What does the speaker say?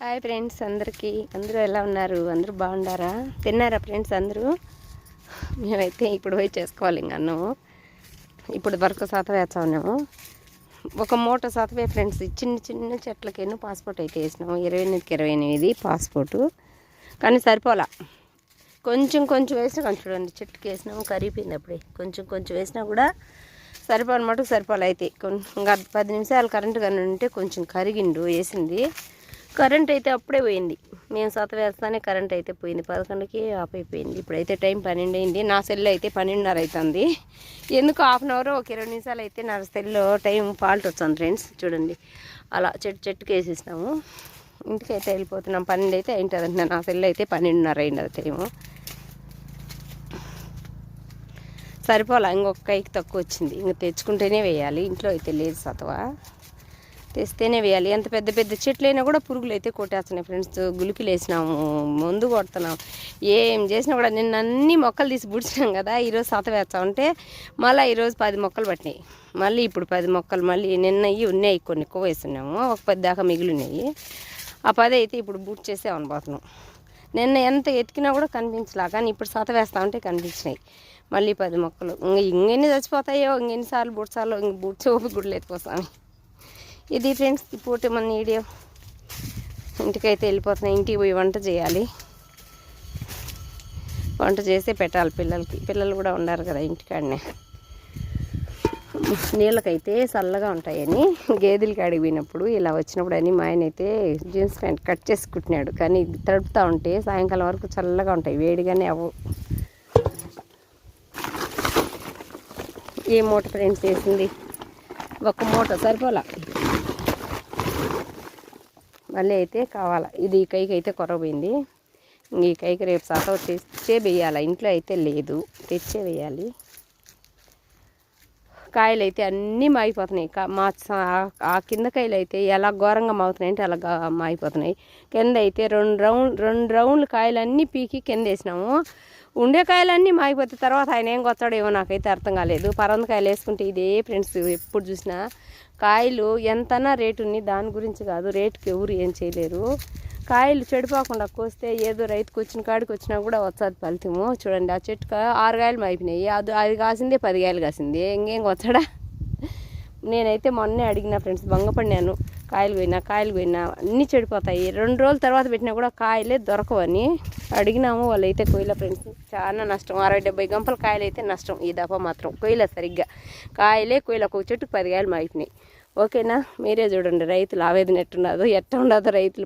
Hi friends, అందరూ ఎలా ఉన్నారు? అందరూ బాగుండారా? తిన్నారా ఫ్రెండ్స్ అందరూ? మేమైతే ఇప్పుడు పోయి చేసుకోవాలి. ఇంక అన్నము ఇప్పుడు వరకు సతవేస్తాము. ఒక మూట సతవే ఫ్రెండ్స్. చిన్న చిన్న చెట్లకేను పాస్పోర్ట్ అయితే వేసినాము. 28 పాస్పోర్టు, కానీ సరిపోలా. కొంచెం కొంచెం వేసినా కొంచెం చూడండి, చెట్టుకి వేసినాము కరిగిపోయింది. అప్పుడే కొంచెం కొంచెం వేసినా కూడా సరిపోని మటుకు సరిపోలే. అయితే ఇంకా 10 నిమిషాలు కరెంటు కానీ ఉంటే కొంచెం కరిగిండు వేసింది. కరెంట్ అయితే అప్పుడే పోయింది. మేము సతవేస్తానే కరెంట్ అయితే పోయింది. 11కి ఆఫ్ అయిపోయింది. ఇప్పుడైతే టైం 12 అయింది. నా సెల్ అయితే 12:30 అవుతుంది. ఎందుకు హాఫ్ అన్ అవర్ ఒక 20 నిమిషాలు అయితే నా సెల్లో టైం ఫాల్ట్ వచ్చింది ఫ్రెండ్స్. చూడండి, అలా చెట్టుకి వేసేసినాము. ఇంటికి అయితే వెళ్ళిపోతున్నాం. 12 అయితే అయింటుంది. నా సెల్ అయితే 12:30 అయింది అది టైము. సరిపోలా, ఇంకొక కైకి తక్కువ వచ్చింది. ఇంక తెచ్చుకుంటేనే వేయాలి. ఇంట్లో అయితే లేదు సతవా, తెస్తేనే వేయాలి. ఎంత పెద్ద పెద్ద చెట్లు అయినా కూడా పురుగులు అయితే కొట్టేస్తున్నాయి ఫ్రెండ్స్. గులికిలు వేసినాము, మందు కొడుతున్నాం, ఏం చేసినా కూడా. నిన్న అన్ని మొక్కలు తీసి బుడిచినాం కదా. ఈరోజు సతవేస్తామంటే మళ్ళీ ఈరోజు 10 మొక్కలు పట్టినాయి. మళ్ళీ ఇప్పుడు 10 మొక్కలు మళ్ళీ నిన్నవి ఉన్నాయి. కొన్ని ఎక్కువ వేస్తున్నాము, ఒక 10 దాకా మిగిలి ఉన్నాయి. ఆ 10 అయితే ఇప్పుడు బూట్ చేసే అనుపోతున్నాం. నిన్న ఎంత ఎతికినా కూడా కనిపించలా, కానీ ఇప్పుడు సతవేస్తామంటే కనిపించినాయి. మళ్ళీ 10 మొక్కలు. ఇంకెన్ని చచ్చిపోతాయో, ఇంకెన్నిసార్లు బుడ్చాలో, ఇంక బుడ్చి ఓపిక కూడా లేకపోతాము. ఇది ఫ్రెండ్స్ ఇప్పుడు మన వీడియో. ఇంటికైతే వెళ్ళిపోతున్నాయి. ఇంటికి పోయి వంట చేయాలి. వంట చేసి పెట్టాలి పిల్లలకి. పిల్లలు కూడా ఉన్నారు కదా ఇంటికాడనే. నీళ్ళకైతే చల్లగా ఉంటాయని గేదెలకి అడిగిపోయినప్పుడు ఇలా వచ్చినప్పుడు అని మా ఆయన అయితే జీన్స్ ప్యాంట్ కట్ చేసి కుట్టినాడు. కానీ తడుపుతూ ఉంటే సాయంకాలం వరకు చల్లగా ఉంటాయి, వేడిగానే అవ్వు. ఏ మూట ఫ్రెండ్స్ వేసింది? ఒక మూట సరిపోలా, మళ్ళీ అయితే కావాలా. ఇది ఈ కైకి అయితే కొరపోయింది. ఈ కైకి రేపు సతవ తెచ్చే వేయాలి. ఇంట్లో అయితే లేదు, తెచ్చే వేయాలి. కాయలు అయితే అన్నీ మాగిపోతున్నాయి. మా ఆ కింద కాయలు అయితే ఎలా ఘోరంగా మాగుతున్నాయి అంటే అలా మాగిపోతున్నాయి. కింద అయితే 2 రౌండ్లు కాయలన్నీ పీకి కింద వేసినాము. ఉండే కాయలన్నీ మాగిపోతే తర్వాత ఆయన ఏం కొత్తాడేమో నాకైతే అర్థం కాలేదు. పరందకాయలు వేసుకుంటే ఇదే ఫ్రెండ్స్. ఎప్పుడు చూసినా కాయలు ఎంతనా రేటు ఉంది, దాని గురించి కాదు. రేటుకి ఎవరు ఏం చేయలేరు. కాయలు చెడిపోకుండా కోస్తే ఏదో రైతుకు వచ్చిన కాడికి వచ్చినా కూడా వచ్చాది ఫలితము. చూడండి, ఆ చెట్టుకు 6 కాయలు మాయిపోయినాయి. అది కాసిందే 10 కాయలు కాసింది. ఇంకేం వచ్చాడా? నేనైతే మొన్నే అడిగిన ఫ్రెండ్స్, భంగపడినాను. కాయలు పోయినా అన్నీ చెడిపోతాయి. 2 రోజుల తర్వాత పెట్టినా కూడా కాయలే దొరకవని అడిగినాము. వాళ్ళు అయితే కొయ్యల ఫ్రెండ్స్. చాలా నష్టం. 60-70 గంపల కాయలు అయితే నష్టం. ఈ దఫా మాత్రం కొయ్యల సరిగ్గా కాయలే కొయ్యల. ఒక చెట్టుకు 10 కాయలు మాయిపోయినాయి. ఓకేనా? మీరే చూడండి రైతులు ఆవేదన ఎట్టున్నదో, ఎట్లా ఉండదో రైతులు